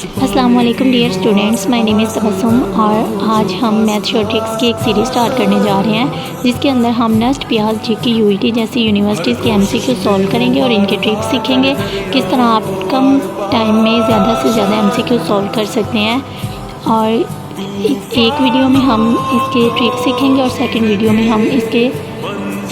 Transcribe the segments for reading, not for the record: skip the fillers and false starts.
अस्सलाम वालेकुम dear students, my name is Tabassum और आज हम मैथ शॉर्ट ट्रिक्स की एक सीरीज़ स्टार्ट करने जा रहे हैं जिसके अंदर हम नेस्ट पीआस जीके यूईटी जैसी यूनिवर्सिटीज़ के एमसीक्यू सॉल्व करेंगे और इनके ट्रिक्स सीखेंगे किस तरह आप कम टाइम में ज़्यादा से ज़्यादा एमसीक्यू सॉल्व कर सकते हैं। और एक वीडियो में हम इसके ट्रिक्स सीखेंगे और सेकेंड वीडियो में हम इसके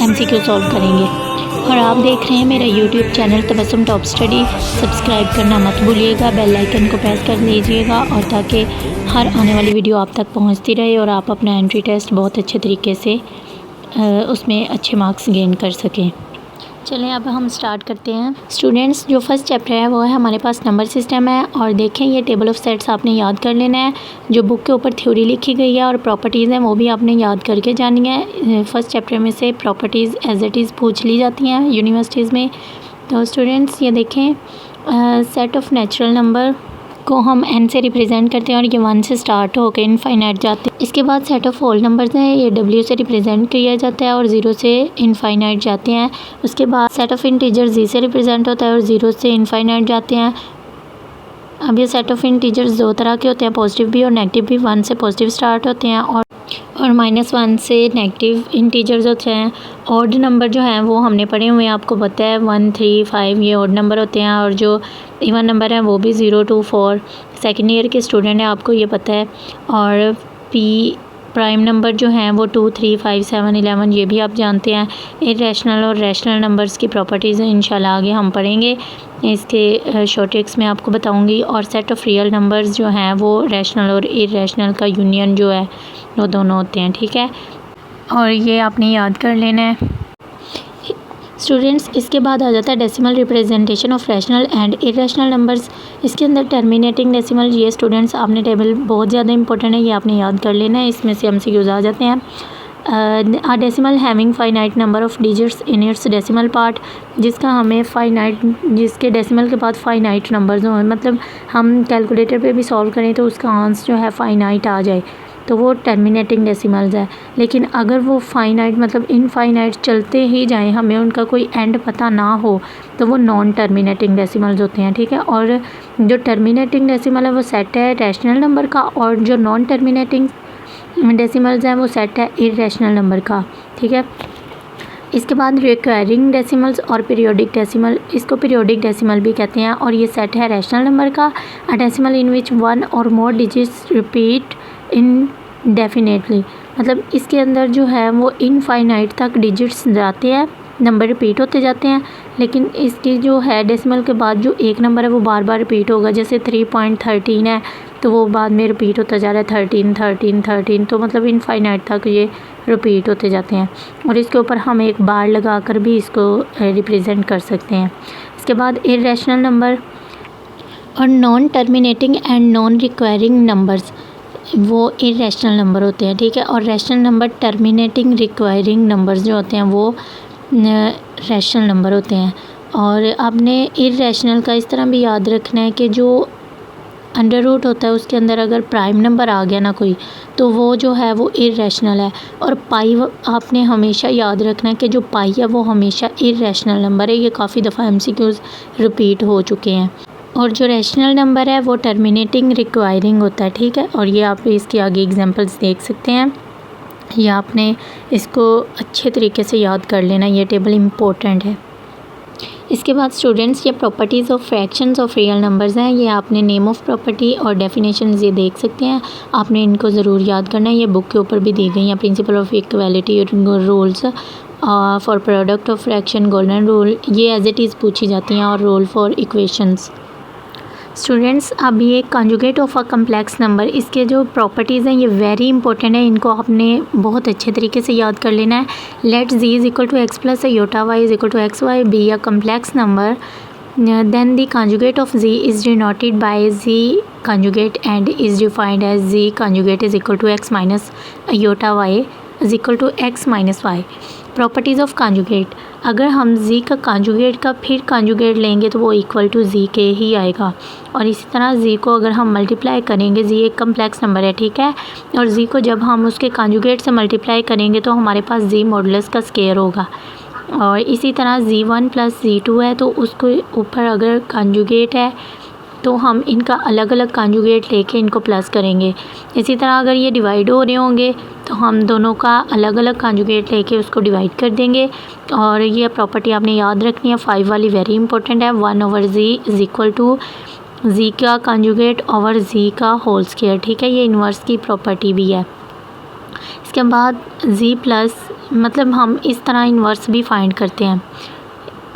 एमसीक्यू सॉल्व करेंगे। और आप देख रहे हैं मेरा YouTube channel Tabassum top study. Subscribe करना मत भूलिएगा, बेल आइकन को प्रेस कर लीजिएगा और ताकि हर आने वाली वीडियो आप तक पहुंचती रहे और आप अपना एंट्री टेस्ट बहुत अच्छे तरीके से उसमें अच्छे मार्क्स गेन कर सकें। चलें अब हम स्टार्ट करते हैं। स्टूडेंट्स, जो फर्स्ट चैप्टर है वो है हमारे पास नंबर सिस्टम है। और देखें, ये टेबल ऑफ सेट्स आपने याद कर लेना है। जो बुक के ऊपर थ्योरी लिखी गई है और प्रॉपर्टीज़ हैं वो भी आपने याद करके जानी है। फर्स्ट चैप्टर में से प्रॉपर्टीज़ एज इट इज़ पूछ ली जाती हैं यूनिवर्सिटीज़ में। तो स्टूडेंट्स ये देखें, सेट ऑफ नेचुरल नंबर को हम n से रिप्रेजेंट करते हैं और ये 1 से स्टार्ट होकर इनफाइनाइट जाते हैं। इसके बाद सेट ऑफ होल नंबर्स हैं, ये w से रिप्रेजेंट किया जाता है और 0 से इनफाइनाइट जाते हैं। उसके बाद सेट ऑफ इंटीजर z से रिप्रेजेंट होता है और 0 से इनफाइनाइट जाते हैं। अब ये सेट ऑफ इंटीजर्स दो तरह के होते हैं, पॉजिटिव भी और नेगेटिव भी। 1 से पॉजिटिव स्टार्ट होते हैं और -1 से नेगेटिव इंटीजर्स होते हैं। ऑड नंबर जो हैं वो हमने पढ़े हुए हैं, आपको पता है 1, 3, 5 ये ऑड नंबर होते हैं। और जो इवन नंबर हैं वो भी 0, 2, 4। सेकेंड ईयर के स्टूडेंट हैं, आपको ये पता है। और प्राइम नंबर जो हैं वो 2, 3, 5, 7, 11 ये भी आप जानते हैं। इरेशनल और रैशनल नंबर्स की प्रॉपर्टीज़ इंशाल्लाह आगे हम पढ़ेंगे, इसके शॉर्ट ट्रिक्स में आपको बताऊंगी। और सेट ऑफ रियल नंबर्स जो हैं वो रैशनल और इरेशनल का यूनियन जो है वो दोनों होते हैं, ठीक है। और ये आपने याद कर लेना है। स्टूडेंट्स, इसके बाद आ जाता है decimal representation of rational and irrational numbers. इसके अंदर टर्मिनेटिंग डेसिमल, ये स्टूडेंट्स आपने टेबल बहुत ज़्यादा इंपॉर्टेंट है, ये आपने याद कर लेना है। इसमें से एमसीक्यूज़ आ जाते हैं। A decimal having finite number of digits in its decimal part, जिसका हमें जिसके डेसिमल के बाद फाइनाइट नंबर्स हों, मतलब हम कैलकुलेटर पे भी सॉल्व करें तो उसका आंसर जो है फाइनाइट आ जाए, तो वो टर्मिनेटिंग डेसिमल्स है। लेकिन अगर वो फाइनाइट मतलब इनफाइनाइट चलते ही जाएं, हमें उनका कोई एंड पता ना हो, तो वो नॉन टर्मिनेटिंग डेसिमल्स होते हैं, ठीक है। और जो टर्मिनेटिंग डेसिमल है वो सेट है रैशनल नंबर का, और जो नॉन टर्मिनेटिंग डेसिमल्स हैं वो सेट है इरेशनल नंबर का, ठीक है। इसके बाद रिक्वायरिंग डेसिमल्स और पीरियोडिक डेसिमल, इसको पीरियोडिक डेसिमल भी कहते हैं, और ये सेट है रैशनल नंबर का। अ डेसिमल इन विच 1 और मोर डिजिट्स रिपीट इनडेफिनेटली, मतलब इसके अंदर जो है वो इनफाइनाइट तक डिजिट्स जाते हैं, नंबर रिपीट होते जाते हैं। लेकिन इसकी जो है डेसिमल के बाद जो एक नंबर है वो बार बार रिपीट होगा। जैसे 3.13 है तो वो बाद में रिपीट होता जा रहा है 13, 13, 13, तो मतलब इनफाइनाइट तक ये रिपीट होते जाते हैं। और इसके ऊपर हम एक बार लगा कर भी इसको रिप्रेजेंट कर सकते हैं। इसके बाद इरेशनल नंबर और non terminating and non requiring numbers, वो इरेशनल नंबर होते हैं, ठीक है। और rational number terminating requiring numbers जो होते हैं वो रैशनल नंबर होते हैं। और आपने इरेशनल का इस तरह भी याद रखना है कि जो अंडर रूट होता है उसके अंदर अगर प्राइम नंबर आ गया ना कोई, तो वो जो है वो इरेशनल है। और पाई आपने हमेशा याद रखना है कि जो पाई है वो हमेशा इरेशनल नंबर है। ये काफ़ी दफ़ा एमसीक्यूज़ रिपीट हो चुके हैं। और जो रैशनल नंबर है वो टर्मिनेटिंग रिक्वायरिंग होता है, ठीक है। और ये आप इसके आगे एग्जांपल्स देख सकते हैं। ये आपने इसको अच्छे तरीके से याद कर लेना, ये टेबल इम्पोर्टेंट है। इसके बाद स्टूडेंट्स, ये properties of fractions of real numbers हैं। ये आपने नेम ऑफ प्रॉपर्टी और डेफिनेशन ये देख सकते हैं, आपने इनको ज़रूर याद करना है। ये बुक के ऊपर भी दी गई हैं। Principle of equality, rules for product of fraction, golden rule, ये एज इट इज़ पूछी जाती हैं। और रूल फॉर इक्वेशंस। स्टूडेंट्स, अब ये conjugate of a complex number, इसके जो प्रॉपर्टीज़ हैं ये वेरी इंपॉर्टेंट है, इनको आपने बहुत अच्छे तरीके से याद कर लेना है। Let z is equal to x plus iota y is equal to x y be a complex number, then the conjugate of z is denoted by z conjugate and is defined as z conjugate is equal to x minus iota y is equal to x minus y। Properties of conjugate, अगर हम z का conjugate का फिर conjugate लेंगे तो वो equal to z के ही आएगा। और इसी तरह z को अगर हम मल्टीप्लाई करेंगे, z एक कम्प्लेक्स नंबर है, ठीक है, और z को जब हम उसके कॉन्जुगेट से मल्टीप्लाई करेंगे तो हमारे पास z मॉडुलस का स्क्वायर होगा। और इसी तरह z1 प्लस z2 है तो उसको ऊपर अगर कॉन्जुगेट है तो हम इनका अलग अलग कॉन्जुगेट लेके इनको प्लस करेंगे। इसी तरह अगर ये डिवाइड हो रहे होंगे तो हम दोनों का अलग अलग कॉन्जुगेट लेके उसको डिवाइड कर देंगे। और ये प्रॉपर्टी आपने याद रखनी है, 5 वाली वेरी इंपॉर्टेंट है। 1/z is equal to z का कॉन्जुगेट ओवर z का होल स्क्वायर, ठीक है। ये इन्वर्स की प्रॉपर्टी भी है। इसके बाद z प्लस, मतलब हम इस तरह इन्वर्स भी फाइंड करते हैं।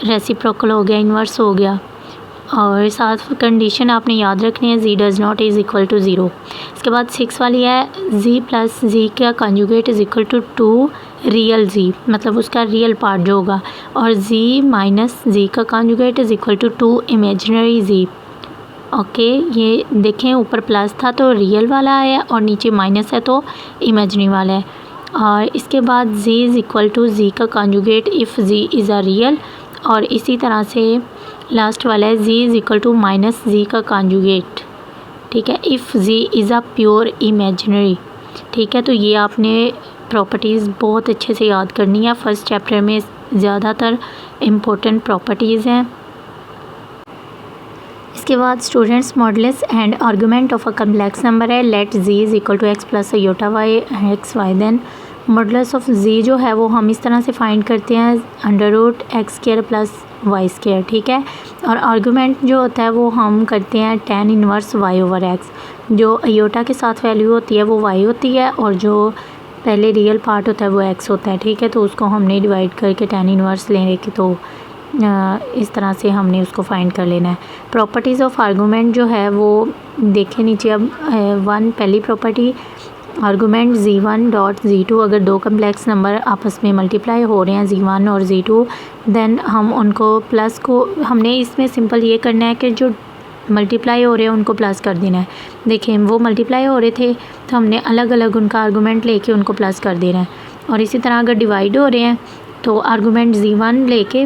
रेसिप्रोकल हो गया, इन्वर्स हो गया, और साथ कंडीशन आपने याद रखनी है, z does not is equal to 0। इसके बाद 6 वाली है, z प्लस z का conjugate is equal to 2 real z, मतलब उसका रियल पार्ट जो होगा, और z माइनस z का conjugate is equal to 2 imaginary z। Okay, ये देखें ऊपर प्लस था तो रियल वाला है और नीचे माइनस है तो इमेजिनरी वाला है। और इसके बाद z is equal to z का conjugate if z is a real, और इसी तरह से लास्ट वाला है z is equal to minus z का कॉन्जुगेट, ठीक है, if z is a pure imaginary, ठीक है। तो ये आपने प्रॉपर्टीज़ बहुत अच्छे से याद करनी है। फर्स्ट चैप्टर में ज़्यादातर इम्पोर्टेंट प्रॉपर्टीज़ हैं। इसके बाद students modulus and argument of a complex number है। Let z is equal to x plus iota y x y. Then modulus of z जो है वो हम इस तरह से फाइंड करते हैं, √x² प्लस y², ठीक है। और आर्गुमेंट जो होता है वो हम करते हैं tan इनवर्स y/x। जो आयोटा के साथ वैल्यू होती है वो y होती है, और जो पहले रियल पार्ट होता है वो x होता है, ठीक है। तो उसको हमने डिवाइड करके tan इनवर्स लेने की, तो इस तरह से हमने उसको फाइंड कर लेना है। प्रॉपर्टीज़ ऑफ आर्गूमेंट जो है वो देखें नीचे। अब 1 पहली property, argument z1 dot z2, अगर दो कम्प्लेक्स नंबर आपस में मल्टीप्लाई हो रहे हैं z1 और z2, देन हम उनको प्लस को, हमने इसमें सिंपल ये करना है कि जो मल्टीप्लाई हो रहे हैं उनको प्लस कर देना है। देखें वो मल्टीप्लाई हो रहे थे तो हमने अलग अलग उनका आर्गूमेंट लेके उनको प्लस कर देना है। और इसी तरह अगर डिवाइड हो रहे हैं तो आर्गूमेंट z1 लेके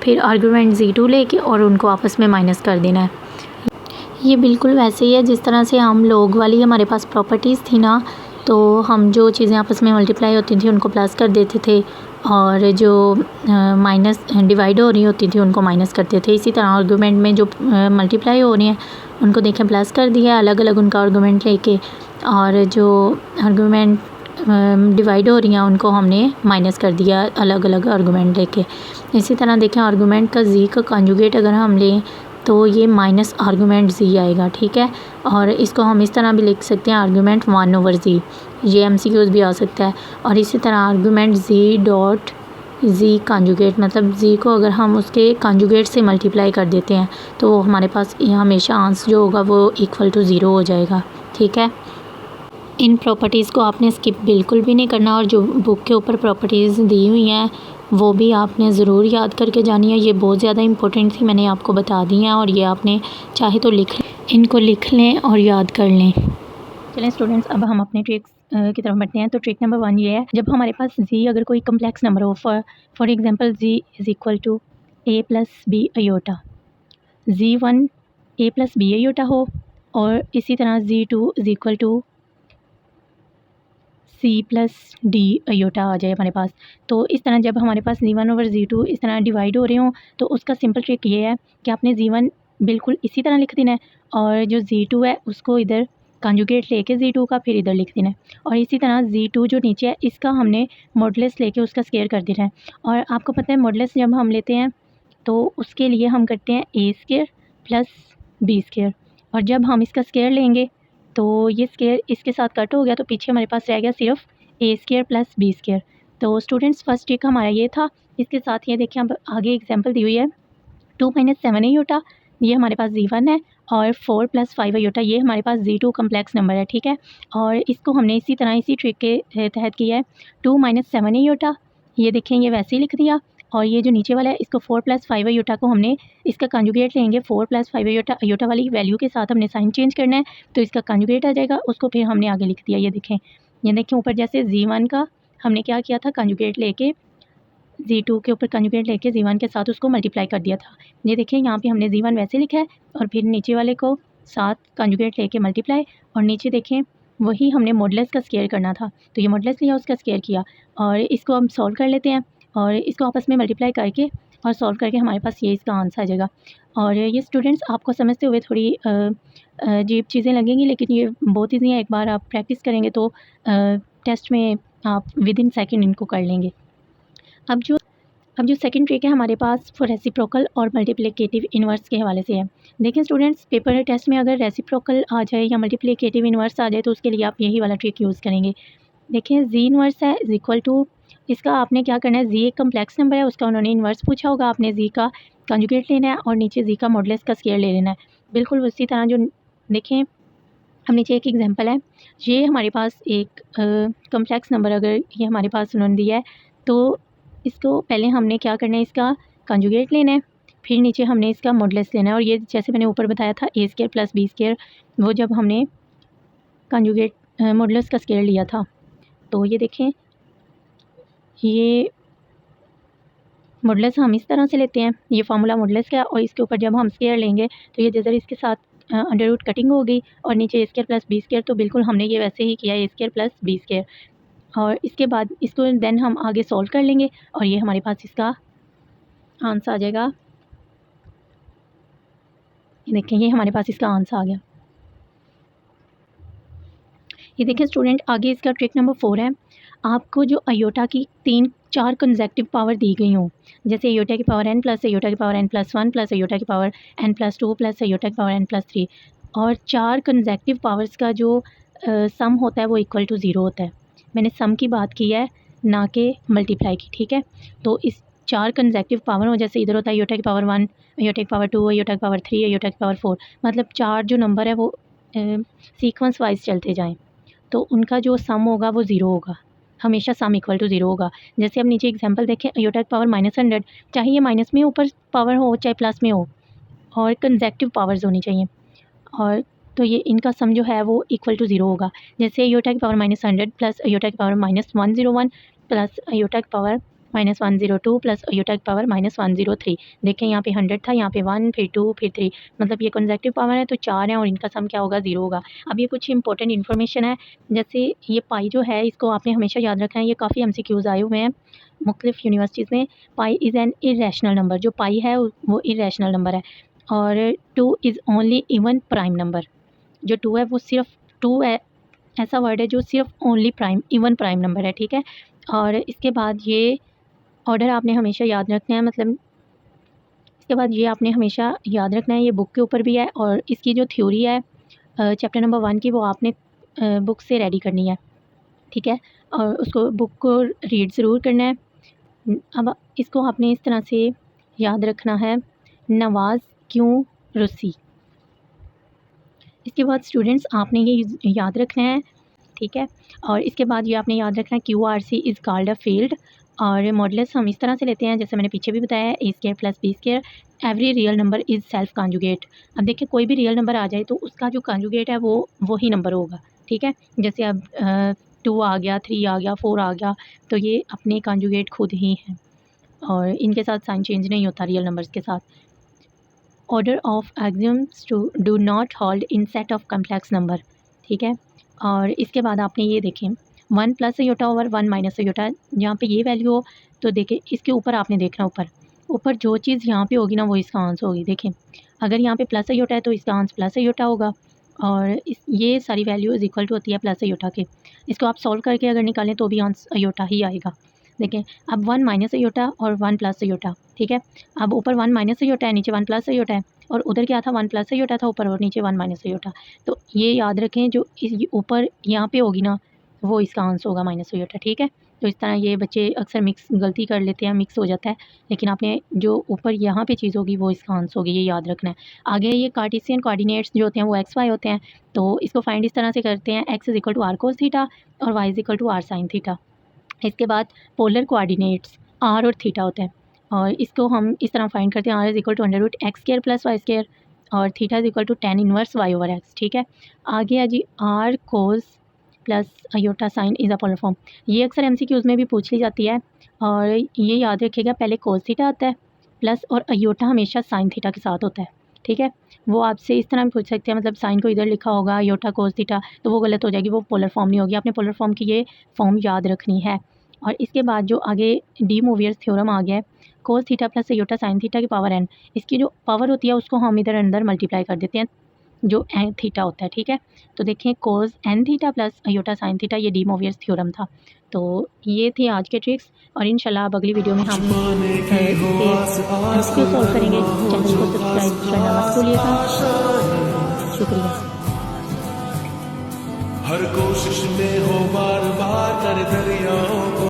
फिर आर्गूमेंट z2 लेके और उनको आपस में माइनस कर देना है। ये बिल्कुल वैसे ही है जिस तरह से हम लोग वाली हमारे पास प्रॉपर्टीज़ थी ना, तो हम जो चीज़ें आपस में मल्टीप्लाई होती थी उनको प्लस कर देते थे, और जो माइनस डिवाइड हो रही होती थी उनको माइनस करते थे। इसी तरह आर्गूमेंट में जो मल्टीप्लाई हो रही हैं उनको देखें प्लस कर दिया अलग अलग उनका आर्गूमेंट लेके, और जो आर्गूमेंट डिवाइड हो रही हैं उनको हमने माइनस कर दिया अलग अलग आर्गूमेंट लेके। इसी तरह देखें आर्गूमेंट का z का कॉन्जुगेट अगर हम लें तो ये माइनस आर्गूमेंट z आएगा, ठीक है। और इसको हम इस तरह भी लिख सकते हैं आर्गूमेंट 1/z, ये MCQs भी आ सकता है। और इसी तरह argument z dot z conjugate, मतलब z को अगर हम उसके कॉन्जुगेट से मल्टीप्लाई कर देते हैं तो हमारे पास हमेशा आंसर जो होगा वो इक्वल टू 0 हो जाएगा, ठीक है। इन प्रॉपर्टीज़ को आपने स्किप बिल्कुल भी नहीं करना, और जो बुक के ऊपर प्रॉपर्टीज़ दी हुई हैं वो भी आपने ज़रूर याद करके जानी है। ये बहुत ज़्यादा इंपॉर्टेंट थी, मैंने आपको बता दी हैं, और ये आपने चाहे तो इनको लिख लें और याद कर लें। चलें स्टूडेंट्स, अब हम अपने ट्रिक्स की तरफ बढ़ते हैं। तो ट्रिक नंबर 1 ये है, जब हमारे पास z अगर कोई कम्प्लेक्स नंबर हो, for example z is equal to a plus b iota, z1 a plus b iota हो, और इसी तरह z2 is equal to c plus d iota आ जाए हमारे पास। तो इस तरह जब हमारे पास z1/z2 इस तरह डिवाइड हो रहे हों तो उसका सिंपल ट्रिक ये है कि आपने z1 बिल्कुल इसी तरह लिख देना है, और जो z2 है उसको इधर कॉन्जुगेट लेके z2 का फिर इधर लिख देना है, और इसी तरह z2 जो नीचे है इसका हमने मॉडुलस लेके उसका स्क्वायर कर देना है। और आपको पता है मॉडुलस जब हम लेते हैं तो उसके लिए हम करते हैं a² प्लस b², और जब हम इसका स्क्वायर लेंगे तो ये स्क्वायर इसके साथ कट हो गया तो पीछे हमारे पास रह गया सिर्फ a² प्लस b²। तो स्टूडेंट्स फर्स्ट ट्रिक हमारा ये था। इसके साथ ये देखिए अब आगे एग्जांपल दी हुई है, 2 - 7 आयोटा ये हमारे पास z1 है, और 4 + 5 आयोटा ये हमारे पास z2 कम्प्लेक्स नंबर है, ठीक है। और इसको हमने इसी तरह इसी ट्रिक के तहत किया है। 2 - 7 आयोटा ये देखें ये वैसे ही लिख दिया, और ये जो नीचे वाला है इसको 4 + 5 आयोटा को हमने इसका कॉन्जुगेट लेंगे, 4 + 5 आयोटा आयोटा वाली वैल्यू के साथ हमने साइन चेंज करना है, तो इसका कॉन्जुगेट आ जाएगा, उसको फिर हमने आगे लिख दिया। ये देखें ऊपर जैसे z1 का हमने क्या किया था, कॉन्जुगेट लेके z2 के ऊपर कॉन्जुगेट लेके z1 के साथ उसको मल्टीप्लाई कर दिया था। ये देखिए यहाँ पे हमने z1 वैसे लिखा है, और फिर नीचे वाले को साथ कॉन्जुगेट लेके मल्टीप्लाई, और नीचे देखें वही हमने मॉडुलस का स्क्वायर करना था, तो ये मॉडुलस लिया उसका स्क्वायर किया। और इसको हम सॉल्व कर लेते हैं, और इसको आपस में मल्टीप्लाई करके और सॉल्व करके हमारे पास ये इसका आंसर आ जाएगा। और ये स्टूडेंट्स आपको समझते हुए थोड़ी अजीब चीज़ें लगेंगी, लेकिन ये बहुत ईजी है। एक बार आप प्रैक्टिस करेंगे तो टेस्ट में आप विद इन सेकेंड इनको कर लेंगे। अब जो सेकंड ट्रिक है हमारे पास वो रेसिप्रोकल और मल्टीप्लिकेटिव इन्वर्स के हवाले से है। देखिए स्टूडेंट्स, पेपर टेस्ट में अगर रेसिप्रोकल आ जाए या मल्टीप्लिकेटिव इन्वर्स आ जाए तो उसके लिए आप यही वाला ट्रिक यूज़ करेंगे। देखिए जी इन्वर्स है इज इक्वल टू, इसका आपने क्या करना है, जी एक कम्प्लेक्स नंबर है, उसका उन्होंने इन्वर्स पूछा होगा, आपने जी का कंजुगेट लेना है और नीचे जी का मॉडुलस का स्क्वायर ले लेना है। बिल्कुल उसी तरह जो देखें, हम नीचे एक एग्जांपल है, ये हमारे पास एक कम्प्लेक्स नंबर अगर ये हमारे पास उन्होंने दिया है तो इसको पहले हमने क्या करना है, इसका कंजुगेट लेना है, फिर नीचे हमने इसका मॉडुलस लेना है। और ये जैसे मैंने ऊपर बताया था ए स्क्वायर प्लस बी स्क्वायर, वो जब हमने कंजुगेट मॉडुलस का स्क्वायर लिया था तो ये देखें, ये मॉडुलस हम इस तरह से लेते हैं, ये फार्मूला मॉडुलस का, और इसके ऊपर जब हम स्क्वायर लेंगे तो ये जैसे इसके साथ अंडर रूट कटिंग हो गई और नीचे ए स्क्वायर प्लस बी स्क्वायर, तो बिल्कुल हमने ये वैसे ही किया, ए स्क्वायर प्लस बी स्क्वायर। और इसके बाद इसको देन हम आगे सॉल्व कर लेंगे और ये हमारे पास इसका आंसर आ जाएगा। देखें ये हमारे पास इसका आंसर आ गया। ये देखें स्टूडेंट, आगे इसका ट्रिक नंबर 4 है। आपको जो अयोटा की 3-4 कंसेक्टिव पावर दी गई हों, जैसे अयोटा की पावर n प्लस अयोटा की power n plus 1 plus iota की power n plus 2 plus iota की पावर n प्लस 3, और 4 कंसेक्टिव पावर्स का जो सम होता है वो इक्वल टू 0 होता है। मैंने सम की बात की है, ना कि मल्टीप्लाई की, ठीक है। तो इस 4 कंसेक्टिव पावर हो, जैसे इधर होता है अयोटा की पावर 1, अयोटा की पावर 2, अयोटा की पावर 3, अयोटा की पावर 4, मतलब 4 जो नंबर है वो सीक्वेंस वाइज चलते जाएँ, तो उनका जो सम होगा वो 0 होगा, हमेशा सम इक्वल टू 0 होगा। जैसे अब नीचे एग्जांपल देखें, अयोटा की पावर -100, चाहे ये माइनस में ऊपर पावर हो चाहे प्लस में हो, और कंसेक्टिव पावर्स होनी चाहिए, और तो ये इनका सम जो है वो इक्वल टू 0 होगा। जैसे अयोटा की पावर -100 प्लस अयोटा की पावर -101 प्लस अयोटा की पावर -102 प्लस अयोटा की पावर -103। देखें यहाँ पे 100 था, यहाँ पे 1, फिर 2, फिर 3, मतलब ये कंसेक्टिव पावर है तो 4 है और इनका सम क्या होगा, 0 होगा। अब ये कुछ इंपॉर्टेंट इन्फॉर्मेशन है, जैसे ये पाई जो है इसको आपने हमेशा याद रखना है, ये काफ़ी MCQs आए हुए हैं मुख्तलिफ यूनिवर्सिटीज़ में। पाई इज़ एन इरेशनल नंबर, जो पाई है वो इरेशनल नंबर है, और 2 is only even prime number, जो 2 है वो सिर्फ 2 है, ऐसा वर्ड है जो सिर्फ only prime even prime number है, ठीक है। और इसके बाद ये ऑर्डर आपने हमेशा याद रखना है, मतलब इसके बाद ये आपने हमेशा याद रखना है, ये बुक के ऊपर भी है, और इसकी जो थ्योरी है चैप्टर नंबर 1 की, वो आपने बुक से रेडी करनी है, ठीक है, और उसको बुक को रीड ज़रूर करना है। अब इसको आपने इस तरह से याद रखना है, नवाज़ क्यों रुसी। इसके बाद स्टूडेंट्स आपने ये याद रखना है, ठीक है, और इसके बाद ये आपने याद रखना है QRC is called a field, और मॉडुलस हम इस तरह से लेते हैं, जैसे मैंने पीछे भी बताया है, a square plus b square, every real number is self conjugate. अब देखिए कोई भी रियल नंबर आ जाए तो उसका जो कॉन्जुगेट है वो वही नंबर होगा, ठीक है। जैसे अब 2 आ गया, 3 आ गया, 4 आ गया, तो ये अपने कॉन्जुगेट खुद ही हैं और इनके साथ साइन चेंज नहीं होता रियल नंबर्स के साथ। Order of axioms to do not hold in set of complex number, ठीक है। और इसके बाद आपने ये देखें 1 plus iota over 1 minus iota, यहाँ पे ये वैल्यू हो तो देखें इसके ऊपर आपने देखना, ऊपर जो चीज़ यहाँ पे होगी ना वो इसका आंसर होगी। देखें अगर यहाँ पे प्लस अयोटा है तो इसका आंसर प्लस अयोटा होगा, और ये सारी वैल्यूज़ इक्वल टू होती है प्लस अयोटा के। इसको आप सॉल्व करके अगर निकालें तो भी आंसर अयोटा ही आएगा। देखें अब 1 माइनस अयोटा और 1 प्लस अयोटा, ठीक है। अब ऊपर 1 माइनस अयोटा है, नीचे 1 प्लस अयोटा है, और उधर क्या था 1 प्लस अयोटा था ऊपर और नीचे 1 माइनस अयोटा। तो ये याद रखें जो इस ऊपर यहाँ पे होगी ना वो इसका आंसर होगा माइनस अयोटा, ठीक है। तो इस तरह ये बच्चे अक्सर मिक्स गलती कर लेते हैं, मिक्स हो जाता है, लेकिन आपने जो ऊपर यहाँ पे चीज़ होगी वो इसका आंसर होगी, ये याद रखना है। आगे ये कार्टेशियन कोऑर्डिनेट्स जो होते हैं वो XY होते हैं, तो इसको फाइंड इस तरह से करते हैं, x is equal to r cos theta और y is equal to r sin theta. इसके बाद पोलर कोऑर्डिनेट्स r और थीटा होते हैं, और इसको हम इस तरह फाइंड करते हैं, r is equal to under root x square plus y square और theta is equal to tan inverse y over x, ठीक है। आगे है जी r cos plus iota sine is a polar form. ये अक्सर MCQs में भी पूछ ली जाती है, और ये याद रखिएगा पहले cos थीटा आता है प्लस और अयोटा हमेशा साइन थीटा के साथ होता है, ठीक है। वो आपसे इस तरह भी पूछ सकते हैं, मतलब साइन को इधर लिखा होगा अयोटा cos थीटा, तो वो गलत हो जाएगी, वो पोलर फॉर्म नहीं होगी, आपने पोलर फॉर्म की ये फॉर्म याद रखनी है। और इसके बाद जो आगे डी मूवियर्स थ्योरम आ गया है, cos theta plus iota sine theta की पावर n, इसकी जो पावर होती है उसको हम इधर अंदर मल्टीप्लाई कर देते हैं जो एन थीटा होता है, ठीक है। तो देखें cos n theta plus iota sine theta, ये डी मोवियर्स थ्योरम था। तो ये थी आज के ट्रिक्स और इंशाल्लाह अब अगली वीडियो में हम एमसीक्यू सॉल्व करेंगे। चैनल को सब्सक्राइब करना मत भूलिएगा। शुक्रिया। हर कोशिश में हो बार बार कर दरियाओं को